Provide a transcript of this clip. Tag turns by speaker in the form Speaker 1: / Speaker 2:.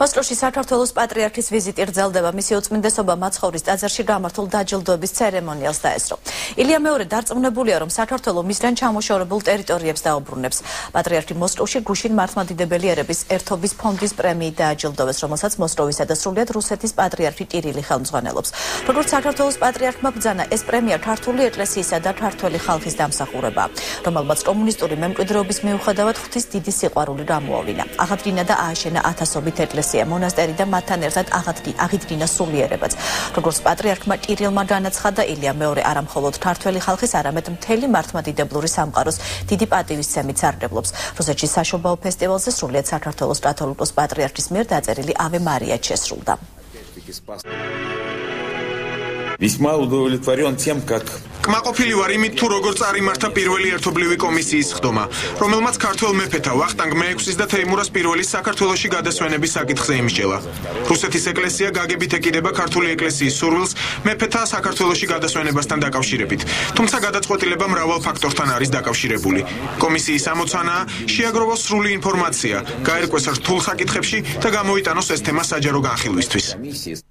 Speaker 1: მოსკოვში საქართველოს პატრიარქის ვიზიტი რძელდება. მისი უწმინდესობა მაცხოვრის ტაძარში გამართულ დაჯილდოების ცერემონიალს დაესწრო. ილია მეორე დარწმუნებულია, რომ საქართველო მისგან ჩამოშორებულ ტერიტორიებს დაუბრუნებს. პატრიარქი მოსკოვში გუშინ მართლმადიდებელი ერების ერთობის ფონდის პრემიით დააჯილდოვეს, რომელსაც მოსკოვისა და სრულიად რუსეთის პატრიარქი კირილი ხელმძღვანელობს. როგორც საქართველოს პატრიარქმა ბრძანა, ეს პრემია ქართული ეკლესიისა და ქართველი ხალხის დამსახურებაა, რომელმაც კომუნისტური მემკვიდრეობის მიუხედავად ღვთის დიდი სიყვარული გამოავლინა. აღადგინა და ააშენა ათასობით ეკლესია, მონასტერი და მათთან ერთად აღიდგინა სულიერებაც. როგორც პატრიარქმა კირილმა განაცხადა, ილია მეორე არა მხოლოდ ქართველი ხალხის, არამედ მთელი მართლმადიდებლური სამყაროს დიდი პატივისცემით სარგებლობს. რუსეთში საშობაო фестивалზე სრულიად საქართველოს კათოლიკოს პატრიარქის მიერ დაწერილი ave Maria შესრულდა.
Speaker 2: Весьма удовлетворен тем, как
Speaker 3: კმაყოფილი ვარ იმით, თუ როგორ წარიმართა პირველი ერთობლივი კომისიის ხდომა, რომელმაც ქართველ მეფეთა ვახტანგ მე-6-ის და თეიმურას პირველის საქართველოში გადასვენების საკითხზე იმსჯელა. რუსეთის ეკლესია გაგებით ეკიდება ქართული ეკლესიის სურვილს მეფეთა საქართველოში გადასვენებასთან დაკავშირებით. თუმცა გადაწყვეტილება მრავალ ფაქტორთან არის დაკავშირებული. კომისიის ამოცანაა შეაგროვოს სრული ინფორმაცია, გაერკვეს რთულ საკითხებში და გამოიტანოს ეს თემა საჯარო განხილვისთვის.